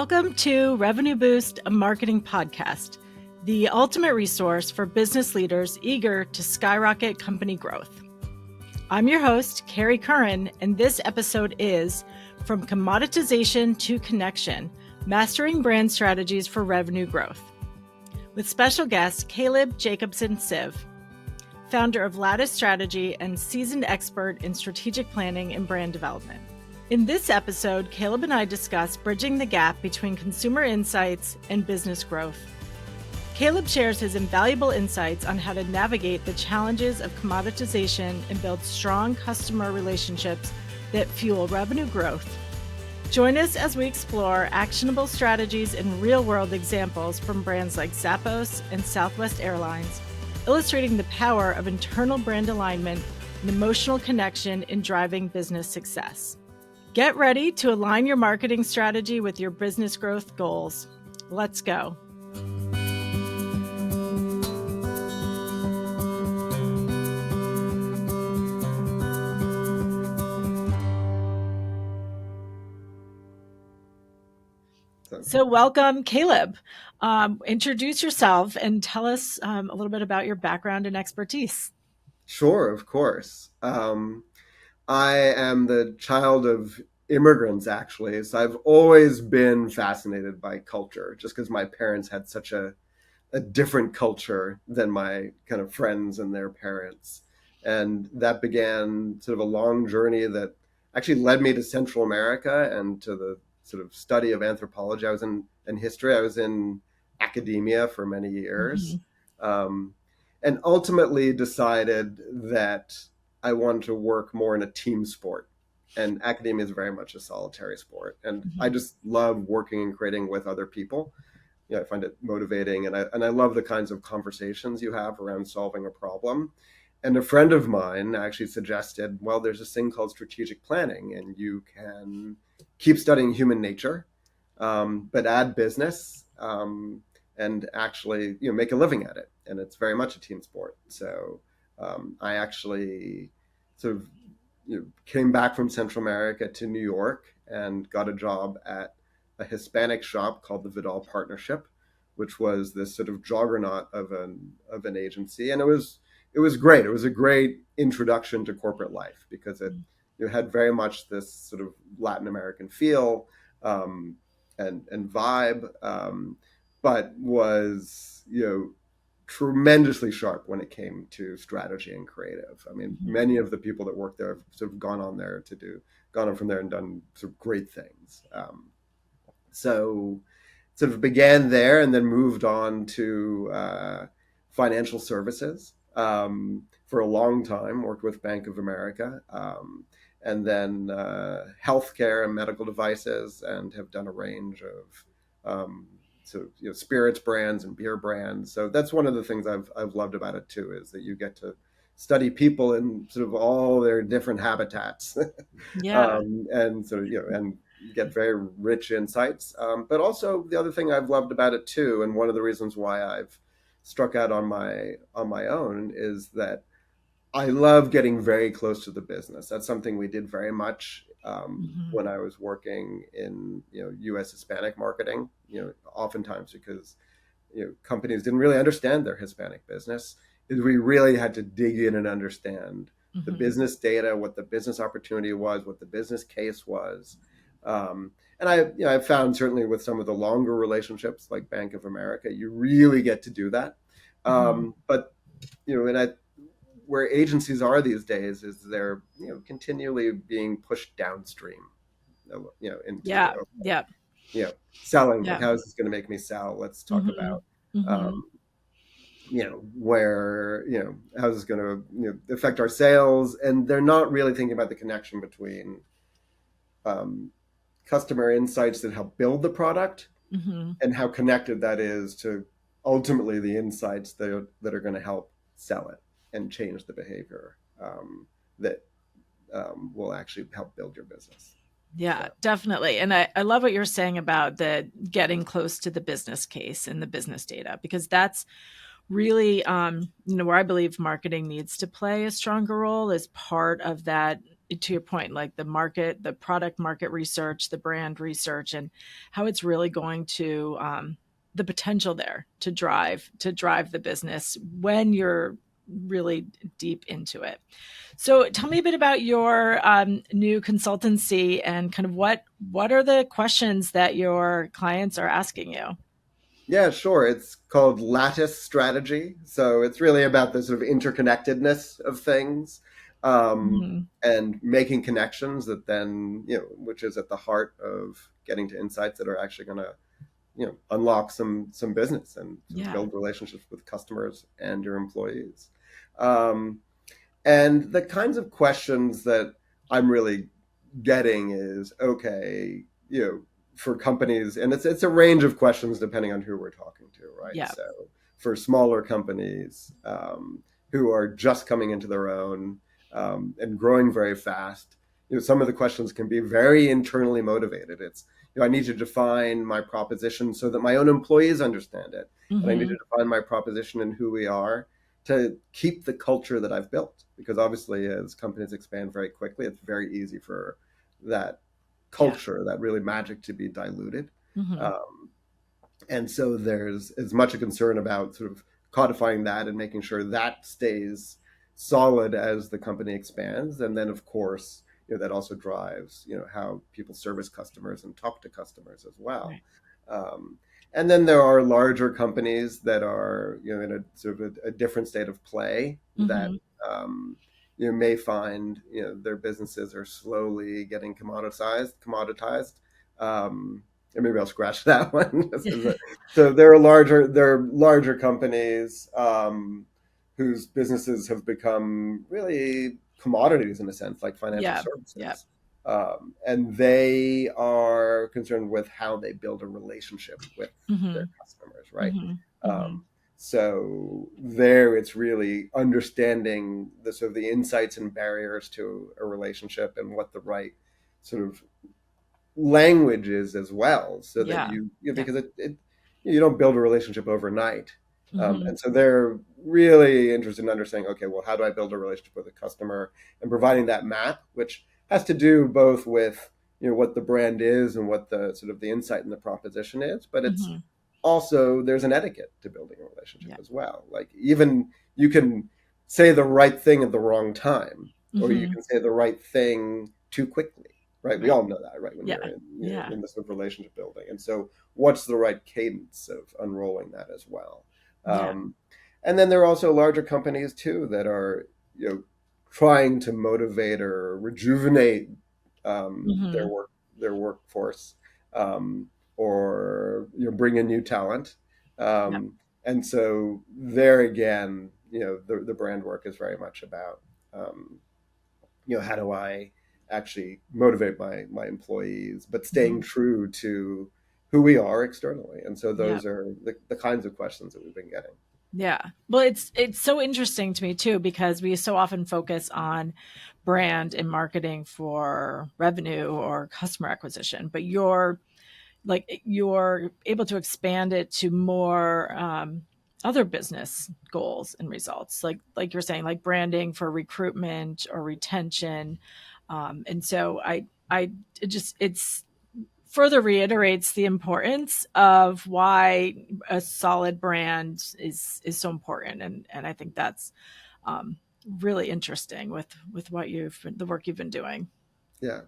Welcome to Revenue Boost, a marketing podcast, the ultimate resource for business leaders eager to skyrocket company growth. I'm your host, Kerry Curran, and this episode is From Commoditization to Connection, Mastering Brand Strategies for Revenue Growth, with special guest Caleb Jacobson-Sive, founder of Lattice Strategy and seasoned expert in strategic planning and brand development. In this episode, Caleb and I discuss bridging the gap between consumer insights and business growth. Caleb shares his invaluable insights on how to navigate the challenges of commoditization and build strong customer relationships that fuel revenue growth. Join us as we explore actionable strategies and real-world examples from brands like Zappos and Southwest Airlines, illustrating the power of internal brand alignment and emotional connection in driving business success. Get ready to align your marketing strategy with your business growth goals. Let's go. So welcome, Caleb. Introduce yourself and tell us a little bit about your background and expertise. Sure, of course. I am the child of immigrants, actually. So I've always been fascinated by culture, just because my parents had such a different culture than my kind of friends and their parents. And that began sort of a long journey that actually led me to Central America and to the sort of study of anthropology. I was in history. I was in academia for many years. And ultimately decided that I wanted to work more in a team sport. And academia is very much a solitary sport. And I just love working and creating with other people. You know, I find it motivating, and I love the kinds of conversations you have around solving a problem. And a friend of mine actually suggested, well, there's this thing called strategic planning, and you can keep studying human nature, but add business, and actually, make a living at it. And it's very much a team sport. So I actually sort of came back from Central America to New York and got a job at a Hispanic shop called the Vidal Partnership, which was this sort of juggernaut of an agency. And it was great. It was a great introduction to corporate life because it had very much this sort of Latin American feel and vibe, but was tremendously sharp when it came to strategy and creative. I mean, many of the people that work there have sort of gone on from there and done sort of great things. So sort of began there and then moved on to financial services for a long time, worked with Bank of America, and then healthcare and medical devices, and have done a range of spirits brands and beer brands. So that's one of the things I've loved about it too, is that you get to study people in sort of all their different habitats, and sort of and get very rich insights. But also the other thing I've loved about it too, and one of the reasons why I've struck out on my own, is that I love getting very close to the business. That's something we did very much when I was working in U.S. Hispanic marketing. Oftentimes because companies didn't really understand their Hispanic business, is we really had to dig in and understand the business data, what the business opportunity was, what the business case was. And I found certainly with some of the longer relationships like Bank of America, you really get to do that. But where agencies are these days is they're continually being pushed downstream. Selling. Like, how is this going to make me sell? Let's talk about where how is this going to affect our sales? And they're not really thinking about the connection between customer insights that help build the product and how connected that is to ultimately the insights that are going to help sell it and change the behavior that will actually help build your business. Yeah, definitely. And I love what you're saying about the getting close to the business case and the business data, because that's really, where I believe marketing needs to play a stronger role as part of that to your point, like the market, the product market research, the brand research, and how it's really going to the potential there to drive the business when you're really deep into it. So tell me a bit about your new consultancy and kind of what are the questions that your clients are asking you? Yeah, sure. It's called Lattice Strategy. So it's really about the sort of interconnectedness of things, Hmm. and making connections that then, which is at the heart of getting to insights that are actually going to, unlock some business and sort of Yeah. build relationships with customers and your employees. Um, and the kinds of questions that I'm really getting is, okay, for companies, and it's a range of questions depending on who we're talking to, right? Yeah. So for smaller companies, who are just coming into their own, and growing very fast, some of the questions can be very internally motivated. It's, I need to define my proposition so that my own employees understand it, and I need Hmm. to define my proposition and who we are to keep the culture that I've built. Because obviously, as companies expand very quickly, it's very easy for that Yeah. culture, that really magic, to be diluted. Hmm. Um, and so there's as much a concern about sort of codifying that and making sure that stays solid as the company expands. And then, of course, that also drives, how people service customers and talk to customers as well. Right. Um, and then there are larger companies that are, in a sort of a different state of play that, Hmm. um, may find, their businesses are slowly getting commoditized. And maybe I'll scratch that one. So there are larger companies, whose businesses have become really commodities in a sense, like financial Yeah. Yeah. services. And they are concerned with how they build a relationship with their Hmm. customers, right? Hmm. Hmm. Um, so there, it's really understanding the sort of the insights and barriers to a relationship and what the right sort of languages as well, so that Yeah. Yeah. because you don't build a relationship overnight. Hmm. And so they're really interested in understanding, okay, well, how do I build a relationship with a customer, and providing that map, which has to do both with, what the brand is and what the sort of the insight and the proposition is, but it's Hmm. also, there's an etiquette to building a relationship Yeah. as well. Like, even you can say the right thing at the wrong time, or you Hmm. can say the right thing too quickly, right? We Right. all know that, right? When Yeah. you're in, Yeah. in this sort of relationship building. And so what's the right cadence of unrolling that as well? Yeah. Um, and then there are also larger companies too that are, trying to motivate or rejuvenate, their Hmm. workforce, um, or, bring in new talent. Yeah. Um, and so there again, the brand work is very much about, um, how do I actually motivate my employees, but staying Hmm. true to who we are externally. And so Yeah. those are the kinds of questions that we've been getting. Yeah. Well, it's so interesting to me too because we so often focus on brand and marketing for revenue or customer acquisition, but you're able to expand it to more other business goals and results, like you're saying, like branding for recruitment or retention. And so it's further reiterates the importance of why a solid brand is so important, and I think that's um, really interesting with the work you've been doing. Yeah.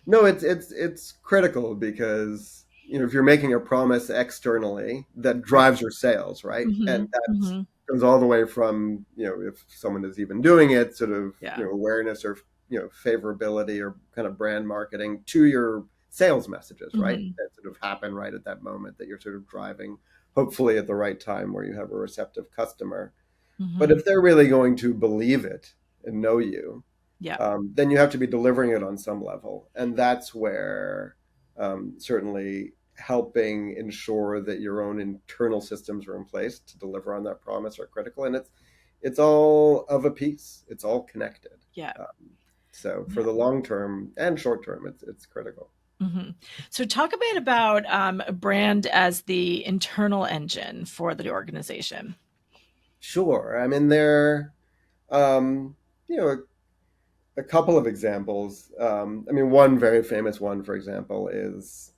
No, it's critical because, if you're making a promise externally that Right. drives your sales, right? Hmm. And that Hmm. goes all the way from, if someone is even doing it, sort of, Yeah. awareness or, favorability or kind of brand marketing, to your sales messages, right? Hmm. That sort of happen right at that moment, that you're sort of driving, hopefully at the right time, where you have a receptive customer. But Hmm. if they're really going to believe it and know you, Yeah. then you have to be delivering it on some level. And that's where, certainly helping ensure that your own internal systems are in place to deliver on that promise are critical. And it's all of a piece. It's all connected. Yeah. So for Yeah. the long term and short term, it's critical. Hmm. So talk a bit about a brand as the internal engine for the organization. Sure. I mean, there, um, you know, a couple of examples. I mean, one very famous one, for example, is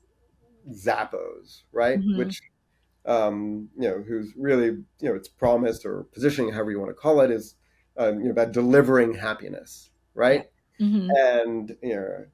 Zappos, right? Mm-hmm. Which who's really, its promise or positioning, however you want to call it, is about delivering happiness, Yeah. right? Mm-hmm. And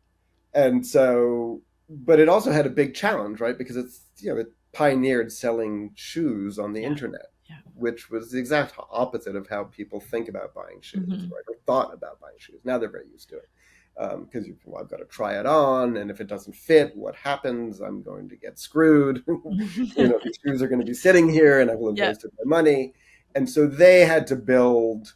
and so, but it also had a big challenge, right? Because it pioneered selling shoes on the Yeah. internet, Yeah. which was the exact opposite of how people think about buying shoes, Mm-hmm. right? Or thought about buying shoes. Now they're very used to it. Because I've got to try it on, and if it doesn't fit, what happens? I'm going to get screwed. These shoes are going to be sitting here, and I will have Yeah. wasted my money. And so they had to build,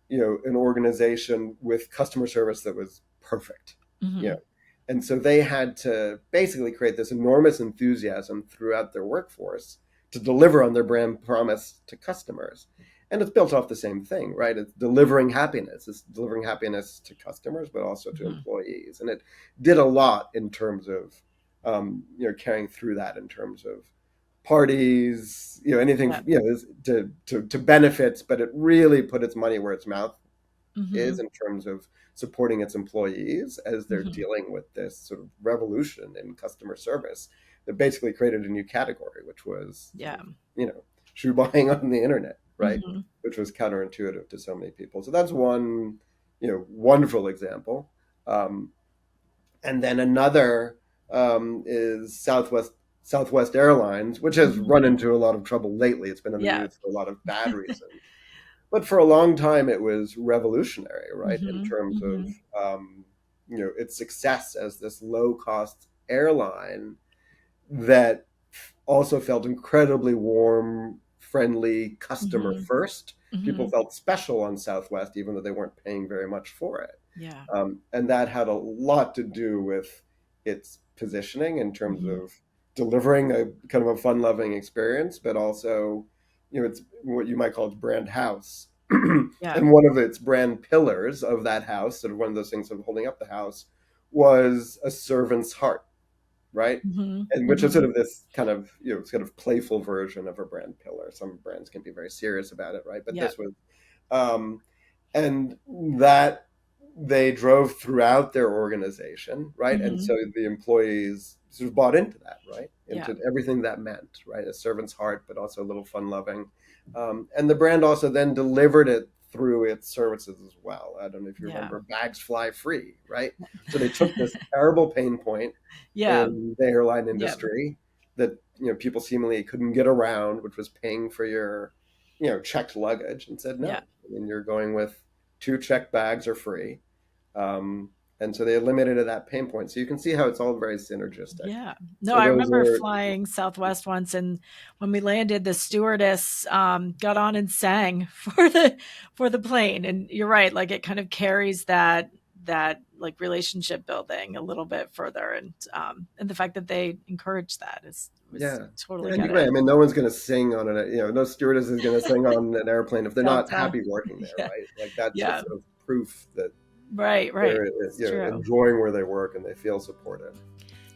an organization with customer service that was perfect. You Mm-hmm. know, and so they had to basically create this enormous enthusiasm throughout their workforce to deliver on their brand promise to customers. And it's built off the same thing, right? It's delivering happiness. It's delivering happiness to customers, but also to Mm-hmm. employees. And it did a lot in terms of, carrying through that in terms of parties, anything, Yeah. to benefits, but it really put its money where its mouth Mm-hmm. is in terms of supporting its employees as they're Mm-hmm. dealing with this sort of revolution in customer service that basically created a new category, which was Yeah. shoe buying on the internet, right? Mm-hmm. Which was counterintuitive to so many people. So that's one, wonderful example. Um, and then another is Southwest Airlines, which has Mm-hmm. run into a lot of trouble lately. It's been in the Yeah. news for a lot of bad reasons, but for a long time it was revolutionary, right? In Mm-hmm. terms Mm-hmm. of its success as this low cost airline that also felt incredibly warm, friendly, customer Mm-hmm. first. Mm-hmm. People felt special on Southwest, even though they weren't paying very much for it. Yeah. And that had a lot to do with its positioning in terms Mm-hmm. of delivering a kind of a fun loving experience, but also, it's what you might call its brand house. Yeah. And one of its brand pillars of that house, sort of one of those things of holding up the house, was a servant's heart, right? Mm-hmm. And which is Mm-hmm. sort of this kind of sort of playful version of a brand pillar. Some brands can be very serious about it, right? But Yeah. this was, um, and that they drove throughout their organization, right? And Mm-hmm. so the employees sort of bought into that, right? Yeah. Into everything that meant, right? A servant's heart, but also a little fun loving. And the brand also then delivered it through its services as well. I don't know if you Yeah. remember bags fly free, right? So they took this terrible pain point Yeah. in the airline Yeah. industry that people seemingly couldn't get around, which was paying for your checked luggage, and said Yeah. no. I mean, you're going with two checked bags are free, and so they eliminated that pain point. So you can see how it's all very synergistic. Yeah. No, So I those remember are flying Southwest once, and when we landed, the stewardess got on and sang for the plane. And you're right, like it kind of carries that like relationship building a little bit further, and the fact that they encourage that is was yeah. totally And get you're right. it. I mean, no one's going to sing on an, no stewardess is going to sing on an airplane if they're not Delta. happy working there, Yeah. right? Like that's Yeah. just sort of proof that Right. Right. they're It's true. enjoying where they work and they feel supported.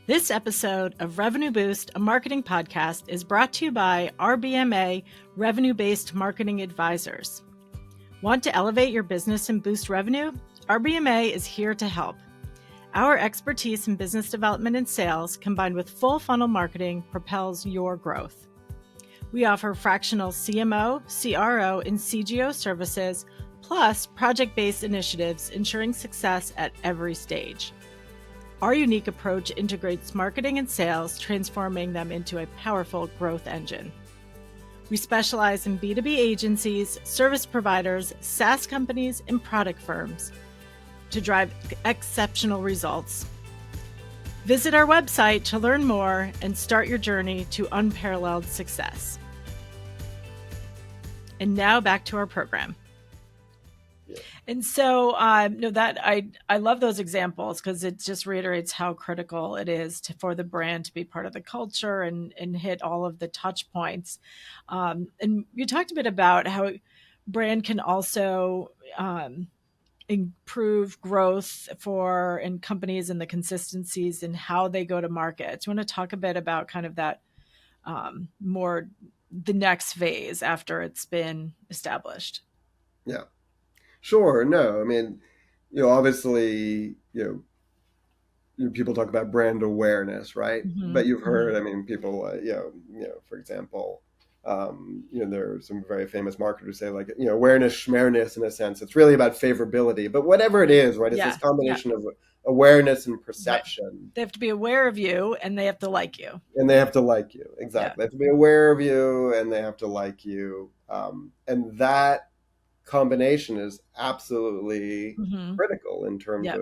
This episode of Revenue Boost, a marketing podcast, is brought to you by RBMA Revenue Based Marketing Advisors. Want to elevate your business and boost revenue? RBMA is here to help. Our expertise in business development and sales, combined with full funnel marketing, propels your growth. We offer fractional CMO, CRO, and CGO services, plus project-based initiatives, ensuring success at every stage. Our unique approach integrates marketing and sales, transforming them into a powerful growth engine. We specialize in B2B agencies, service providers, SaaS companies, and product firms to drive exceptional results. Visit our website to learn more and start your journey to unparalleled success. And now back to our program. Yeah. And so, no, that I love those examples because it just reiterates how critical it is for the brand to be part of the culture and hit all of the touch points. And you talked a bit about how brand can also improve growth in companies and the consistencies and how they go to market. Do you want to talk a bit about kind of that more the next phase after it's been established? Yeah. Sure. No, I mean, obviously, people talk about brand awareness, right? Mm-hmm. But you've Mm-hmm. heard, I mean, people, for example, there are some very famous marketers say, like, awareness, schmareness, in a sense. It's really about favorability. But whatever it is, right? It's this Yeah. Yeah. combination of awareness and Right. perception, They have to be aware of you and they have to like you. and they have to like you. Yeah. Exactly, they have to be aware of you, and they have to like you, and that combination is absolutely Mm-hmm. critical Yep.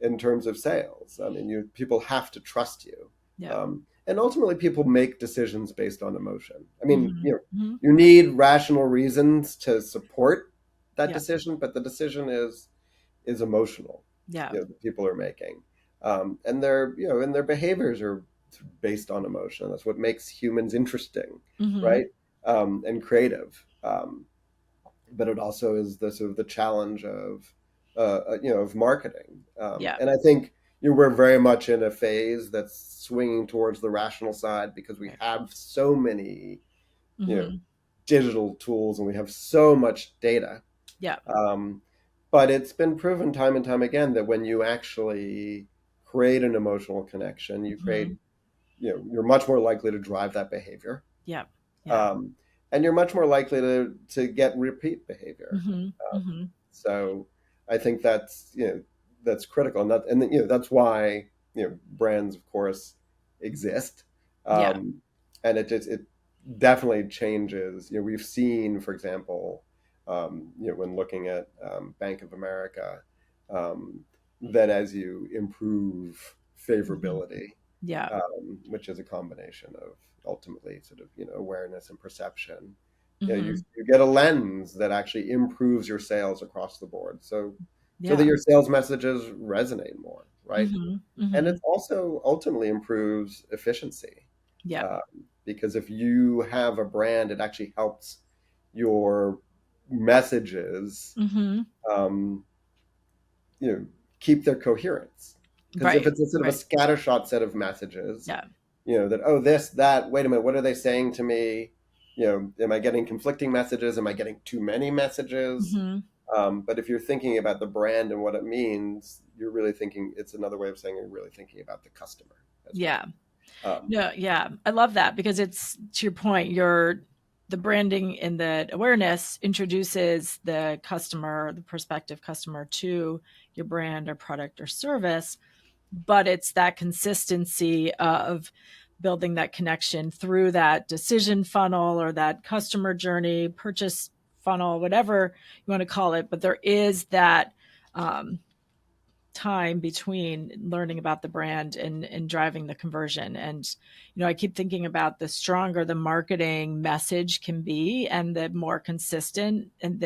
in terms of sales. I mean, people have to trust you, Yep. and ultimately, people make decisions based on emotion. I mean, Mm-hmm. Mm-hmm. you need rational reasons to support that Yep. decision, but the decision is emotional. Yeah. That people are making, and their behaviors are based on emotion. That's what makes humans interesting, Mm-hmm. right? And creative. But it also is the sort of the challenge of marketing. Yeah. And I think we're very much in a phase that's swinging towards the rational side because we Right. have so many you know Mm-hmm. digital tools, and we have so much data. Yeah. Um, but it's been proven time and time again that when you actually create an emotional connection, Mm-hmm. you're much more likely to drive that behavior, Yeah. Yeah. um, and you're much more likely to get repeat behavior. Mm-hmm. Um, Mm-hmm. so I think that's critical, and that's why brands, of course, exist, Yeah. um, and it definitely changes. We've seen, for example, when looking at Bank of America, um, that as you improve Mm-hmm. favorability, Yeah. which is a combination of ultimately sort of awareness and perception. Mm-hmm. You get a lens that actually improves your sales across the board, so that Yeah. your sales messages resonate more, right? Mm-hmm. And Mm-hmm. it also ultimately improves efficiency, Yeah. uh, because if you have a brand, it actually helps your messages, Mm-hmm. um, you know keep their coherence. Because if Right. it's a sort of a Right. scattershot set of messages, Yeah. that, oh, this, that, wait a minute, what are they saying to me? Am I getting conflicting messages? Am I getting too many messages? Mm-hmm. But if you're thinking about the brand and what it means, you're really thinking, it's another way of saying you're really thinking about the customer as well. Yeah. um, No, yeah. I love that because it's to your point, the branding and the awareness introduces the customer, the prospective customer to your brand or product or service, but it's that consistency of building that connection through that decision funnel or that customer journey, purchase funnel, whatever you want to call it. But there is that um, time between learning about the brand and driving the conversion. And, I keep thinking about the stronger the marketing message can be and the more consistent and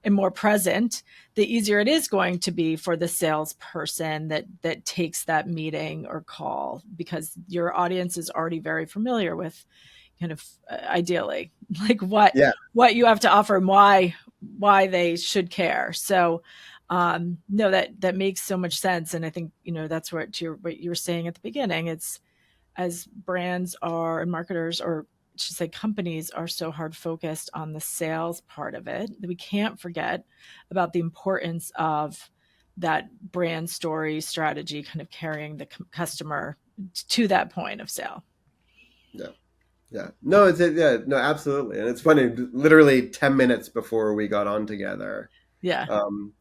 more present, the easier it is going to be for the salesperson that takes that meeting or call because your audience is already very familiar with kind of ideally like yeah, what you have to offer and why they should care. So no, that makes so much sense. And I think, that's what you were saying at the beginning. It's as brands are and marketers or I should say companies are so hard focused on the sales part of it that we can't forget about the importance of that brand story strategy kind of carrying the customer to that point of sale. yeah, yeah. No, yeah, no, absolutely. And it's funny, literally 10 minutes before we got on together, Yeah. um,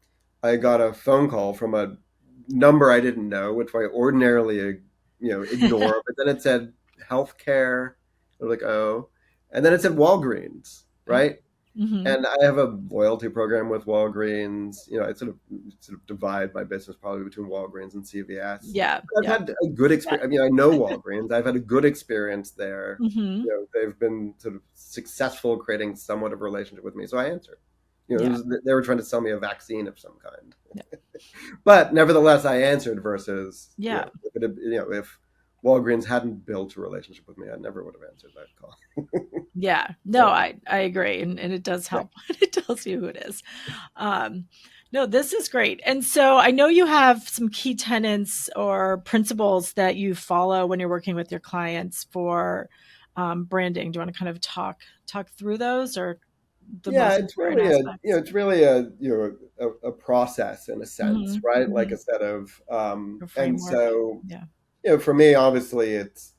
I got a phone call from a number I didn't know, which I ordinarily, ignore. But then it said healthcare. I was like, oh, and then it said Walgreens, Oh. right? Mm-hmm. And I have a loyalty program with Walgreens. I sort of divide my business probably between Walgreens and CVS. Yeah. I've Yeah. had a good Yeah. experience. I mean, I know Walgreens. I've had a good experience there. Mm-hmm. They've been sort of successful creating somewhat of a relationship with me. So I answered. Yeah. They were trying to sell me a vaccine of some kind, Yeah. but nevertheless, I answered. Versus, Yeah. if Walgreens hadn't built a relationship with me, I never would have answered that call. Yeah. No, So I agree. And it does yeah, help when it tells you who it is. Um, no, this is great. And so I know you have some key tenets or principles that you follow when you're working with your clients for branding. Do you want to kind of talk through those or? the Yeah, most it's important really a aspects. it's really a a process in a sense, Hmm. right? Like Hmm. a set of A and framework. so Yeah. for me, obviously, it's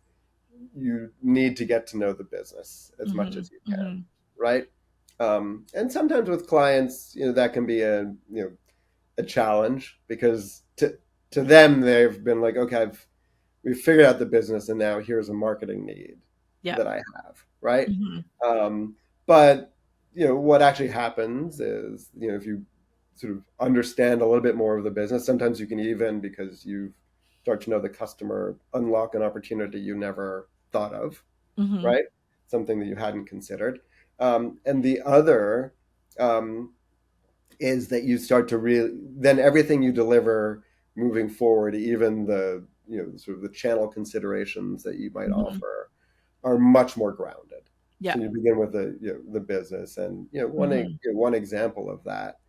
you need to get to know the business as much Hmm. as you can, Hmm. right? And sometimes with clients, that can be a challenge because to them they've been like, okay, we've figured out the business, and now here's a marketing need Yeah. that I have, right? Hmm. Um, but what actually happens is if you sort of understand a little bit more of the business, sometimes you can even because you start to know the customer, unlock an opportunity you never thought of, Hmm. right? Something that you hadn't considered. And the other um, is that you start to really then everything you deliver moving forward, even the sort of the channel considerations that you might Hmm. offer, are much more grounded. Yeah. So you begin with the business, and Hmm. one example of that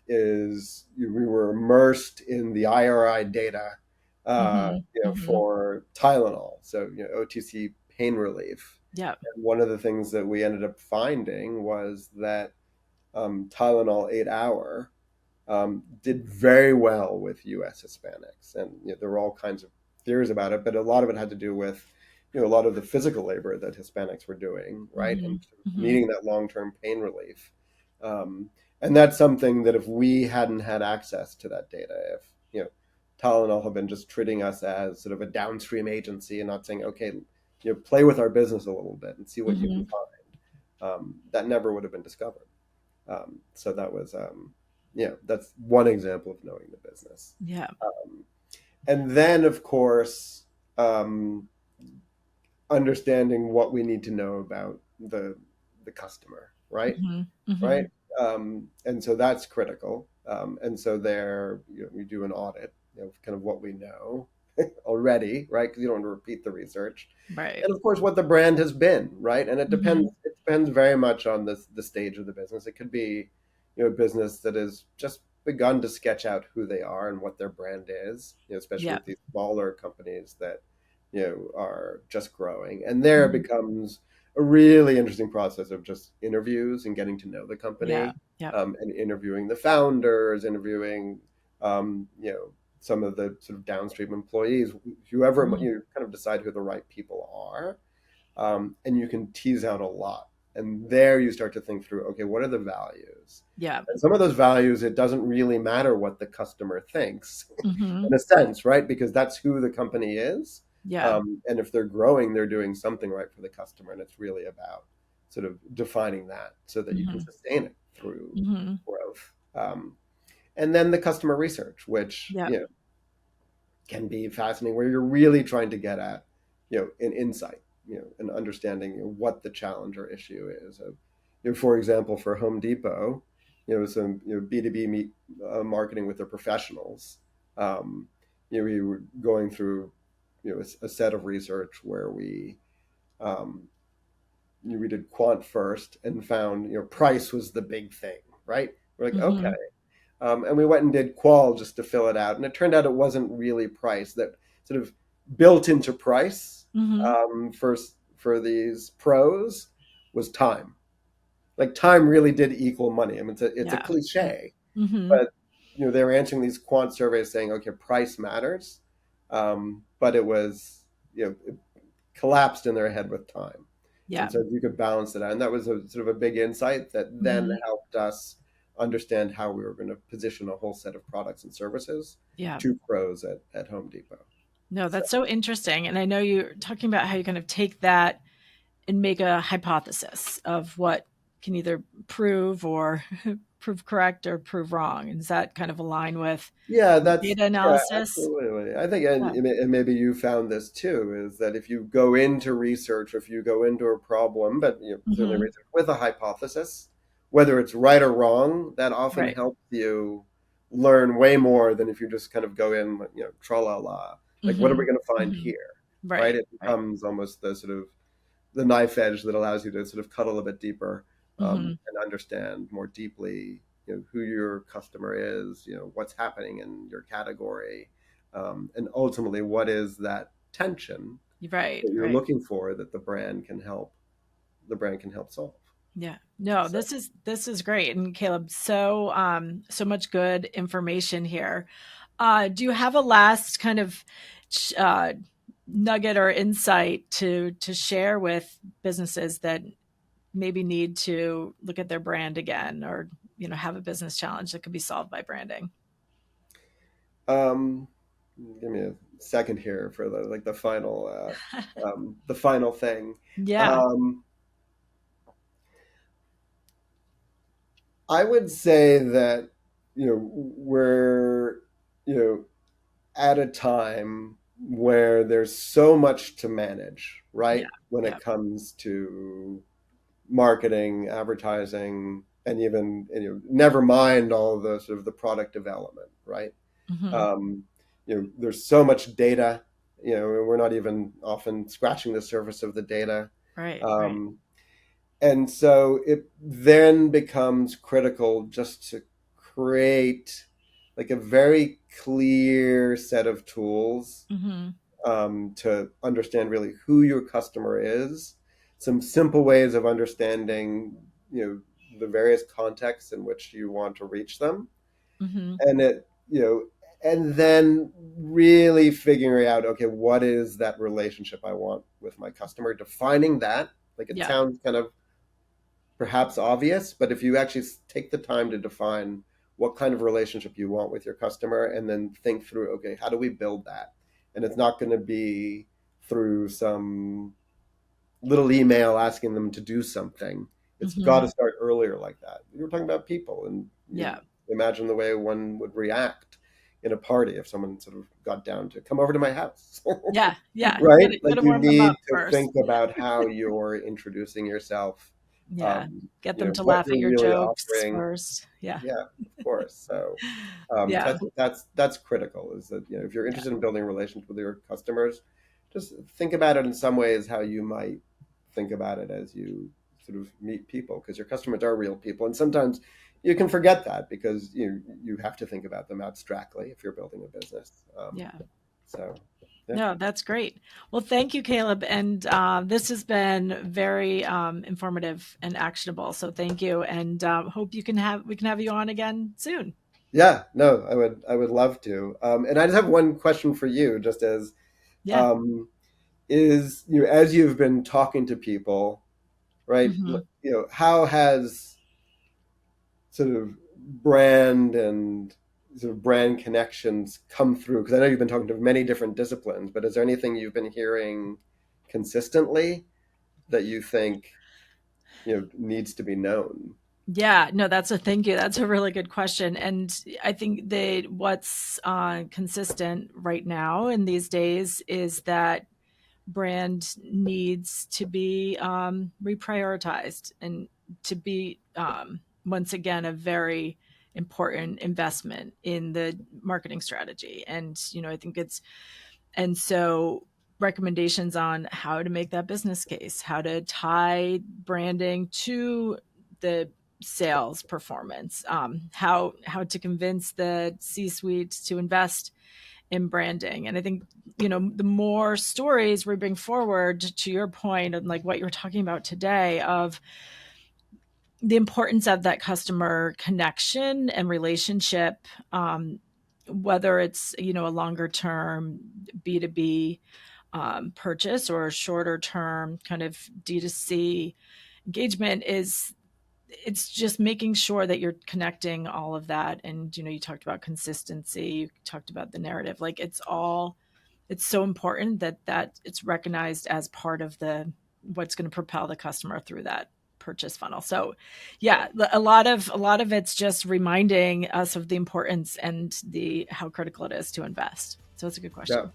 is we were immersed in the IRI data, Hmm. Hmm. for Tylenol, so OTC pain relief. Yeah. And one of the things that we ended up finding was that Tylenol 8 hour did very well with U.S. Hispanics, and there were all kinds of theories about it, but a lot of it had to do with a lot of the physical labor that Hispanics were doing, right, Hmm. and Hmm. needing that long-term pain relief. Um, and that's something that if we hadn't had access to that data, if Tylenol had been just treating us as sort of a downstream agency and not saying, okay, play with our business a little bit and see what you can Hmm. find, that never would have been discovered. So that was, that's one example of knowing the business. Yeah. Um, and then, of course, um, understanding what we need to know about the customer, right? Hmm. Right. Hmm. And so that's critical. And so there, we do an audit, kind of what we know already, right? Because you don't want to repeat the research, Right. and of course what the brand has been, right? And it Hmm. depends. It depends very much on the stage of the business. It could be, a business that has just begun to sketch out who they are and what their brand is, especially Yeah. with these smaller companies that are just growing, and there it Hmm. becomes a really interesting process of just interviews and getting to know the Yeah. company, Yeah. and interviewing the founders, interviewing um, you know some of the sort of downstream employees, whoever Hmm. you kind of decide who the right people are, and you can tease out a lot. And there you start to think through, okay, what are the values? Yeah. And some of those values, it doesn't really matter what the customer thinks, Hmm. in a sense, right? Because that's who the company is. Yeah. And if they're growing, they're doing something right for the customer. And it's really about sort of defining that so that you can Hmm. sustain it through Hmm. growth. And then the customer research, which Yeah. can be fascinating, where you're really trying to get at an insight, an understanding what the challenge or issue is. For example, for Home Depot, some B2B marketing with their professionals. We were going through a set of research where um, we did quant first and found price was the big thing, right? We're like, okay. Hmm. And we went and did qual just to fill it out. And it turned out it wasn't really price. That sort of built into price, Hmm. for these pros, was time. Like time really did equal money. I mean, it's a Yeah. Yeah. cliche, Hmm. but they were answering these quant surveys saying, okay, price matters, but it was it collapsed in their head with time. Yeah. And so you could balance it out. And that was a sort of a big insight that then Hmm. helped us understand how we were going to position a whole set of products and services Yeah. to pros at Home Depot. No, So that's so interesting. And I know you're talking about how you kind of take that and make a hypothesis of what can either prove or prove correct or prove wrong. And does that kind of align with yeah, your that's data yeah, analysis? absolutely. I think, Yeah. and maybe you found this too, is that if you go into research, if you go into a problem, but certainly Hmm. research with a hypothesis, whether it's right or wrong, that often Right. helps you learn way more than if you just kind of go in, tra la la. Like, what are we Hmm. going to find Hmm. here? Right? Right. It Right. becomes almost the sort of the knife edge that allows you to sort of cuddle a bit deeper, Hmm. and understand more deeply, who your customer is, what's happening in your category, and ultimately what is that tension Right. that you're Right. looking for that the brand can help solve. Yeah. No, So, this is great. And Caleb, so much good information here. Do you have a last kind of uh, nugget or insight to share with businesses that maybe need to look at their brand again, or have a business challenge that could be solved by branding? um, give me a second here for the final thing. Yeah, Um, I would say that we're you know at a time where there's so much to manage, yeah, right? When yeah. it comes to marketing, advertising, and even never mind all the sort of the product development, right? Hmm. Um, there's so much data. We're not even often scratching the surface of the data. Right, right. Um, and so it then becomes critical just to create like a very clear set of tools Hmm. to understand really who your customer is, some simple ways of understanding, the various contexts in which you want to reach them, Hmm. and and then really figuring out, okay, what is that relationship I want with my customer? Defining that, like it Yeah. sounds kind of perhaps obvious, but if you actually take the time to define what kind of relationship you want with your customer and then think through, okay, how do we build that? And it's not going to be through some little email asking them to do something. It's got Hmm. to start earlier like that. You were talking about people, and Yeah. imagine the way one would react in a party if someone sort of got down to come over to my house. Yeah. Yeah. Right? Like Gotta you warm them need up to first. think about how you're introducing yourself, Yeah. Get them to what laugh at you're your really jokes offering. first. Yeah. Yeah, of course. So I Yeah. think that's critical. Is that if you're Yeah. interested in building relations with your customers, just think about it in some ways how you might think about it as you sort of meet people, because your customers are real people, and sometimes you can forget that because you have to think about them abstractly if you're building a business. Yeah. So yeah. No, that's great. Well, thank you, Caleb. And this has been very informative and actionable. So thank you, and hope we can have you on again soon. Yeah, no, I would love to. And I just have one question for you, just as Yeah. um, is as you've been talking to people, right? Hmm. How has sort of brand and sort of brand connections come through? Because I know you've been talking to many different disciplines, but is there anything you've been hearing consistently that you think needs to be known? Yeah, no, that's a thank you. That's a really good question. And I think that what's consistent right now in these days is that brand needs to be reprioritized and to be once again a very important investment in the marketing strategy. And I think it's and so recommendations on how to make that business case, how to tie branding to the sales performance, how to convince the C-suite to invest in branding. And I think, the more stories we bring forward, to your point, and like what you're talking about today, of the importance of that customer connection and relationship, whether it's, a longer term B2B purchase or a shorter term kind of D2C engagement, it's just making sure that you're connecting all of that. And you talked about consistency, you talked about the narrative, like it's so important that it's recognized as part of the what's going to propel the customer through that purchase funnel. So yeah, a lot of it's just reminding us of the importance and the how critical it is to invest. So it's a good Yeah. question.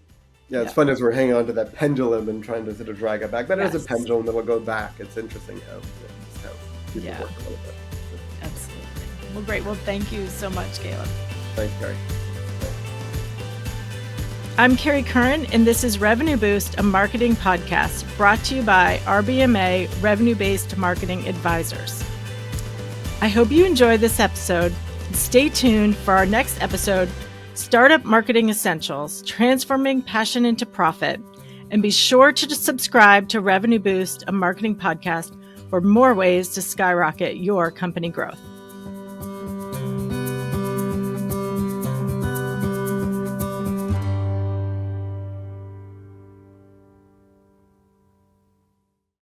Yeah, it's Yeah. fun as we're hanging on to that pendulum and trying to sort of drag it back. But it is a Yes. pendulum that'll go back. It's interesting how people Yeah, work a little bit. absolutely. Well, great. Well, thank you so much, Caleb. Thanks, Gary. I'm Kerry Curran, and this is Revenue Boost, a marketing podcast brought to you by RBMA Revenue Based Marketing Advisors. I hope you enjoyed this episode. Stay tuned for our next episode, Startup Marketing Essentials, Transforming Passion into Profit. And be sure to subscribe to Revenue Boost, a marketing podcast, or more ways to skyrocket your company growth.